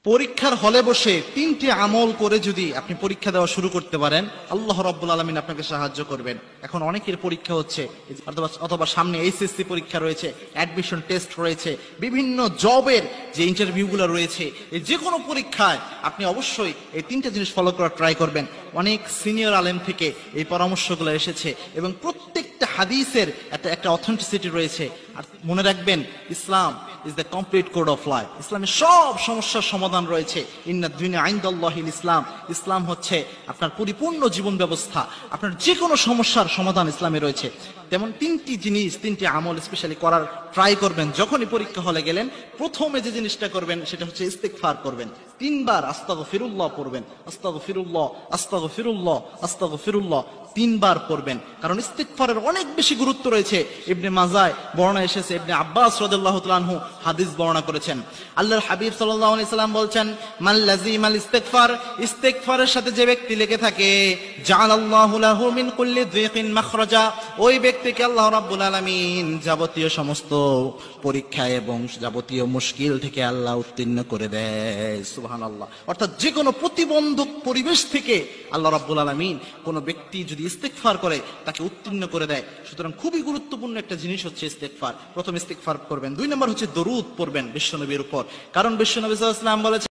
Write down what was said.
পরীক্ষার হলে বসে 3টি আমল করে যদি আপনি পরীক্ষা দেওয়া শুরু করতে পারেন, আল্লাহ রাব্বুল আলামিন আপনাকে সাহায্য করবেন। এখন অনেকের পরীক্ষা হচ্ছে, অথবা সামনে এইচএসসি পরীক্ষা রয়েছে, অ্যাডমিশন টেস্ট রয়েছে, বিভিন্ন জবের যে ইন্টারভিউগুলো রয়েছে, এই যে কোনো পরীক্ষায় আপনি অবশ্যই এই 3টা জিনিস ফলো করার ট্রাই করবেন। অনেক সিনিয়র আলেম থেকে এই পরামর্শগুলো এসেছে এবং প্রত্যেকটা হাদিসের একটা অথেন্টিসিটি রয়েছে। আর মনে রাখবেন, Islam is the complete code of life. ইসলামের সব সমস্যার সমাধান রয়েছে। ইন্নাদ দুনিয়া ইনদাল্লাহিল ইসলাম। ইসলাম হচ্ছে আপনার পরিপূর্ণ জীবন ব্যবস্থা। আপনার যে কোনো সমস্যার সমাধান ইসলামে রয়েছে। তেমন 3টি জিনিস, 3টি আমল স্পেশালি করার ট্রাই করবেন। যখনই পরীক্ষা হলে গেলেন, প্রথমে যে জিনিসটা করবেন সেটা হচ্ছে ইস্তিগফার করবেন। 3 বার আস্তাগফিরুল্লাহ পড়বেন। আস্তাগফিরুল্লাহ, আস্তাগফিরুল্লাহ, আস্তাগফিরুল্লাহ 3 বার পড়বেন। কারণ ইস্তিগফারের অনেক বেশি গুরুত্ব রয়েছে। ইবনে মাজায় বর্ণনা এসেছে, ইবনে আব্বাস রাদিয়াল্লাহু তাআলা আনহু হাদিস বর্ণনা করেছেন। আল্লাহর হাবিব সাল্লাল্লাহু আলাইহি সাল্লাম বলছেন, মান লাযিমাল ইস্তিগফার, ইস্তিগফারের সাথে যে ব্যক্তি লেগে থাকে, জাআলাল্লাহু লাহু মিন কুল্লি যিকিন মাখরাজা, ওই ব্যক্তিকে আল্লাহ রাব্বুল আলামিন যাবতীয় সমস্ত পরীক্ষা এবং যাবতীয় মুশকিল থেকে আল্লাহ উত্তীর্ণ করে দেয়। সুবহানাল্লাহ। অর্থাৎ যে কোনো প্রতিবন্ধক পরিবেশ থেকে আল্লাহ রাব্বুল আলামিন কোন ব্যক্তি যদি ইস্তিগফার করে তাকে উত্তীর্ণ করে দেয়। সুতরাং খুবই গুরুত্বপূর্ণ একটা জিনিস হচ্ছে ইস্তিগফার। প্রথম ইস্তিগফার করবেন। 2 নম্বর হচ্ছে দরুদ পড়বেন বিশ্বনবীর উপর। কারণ বিশ্বনবী সাল্লাল্লাহু আলাইহি ওয়াসাল্লাম বলেছেন,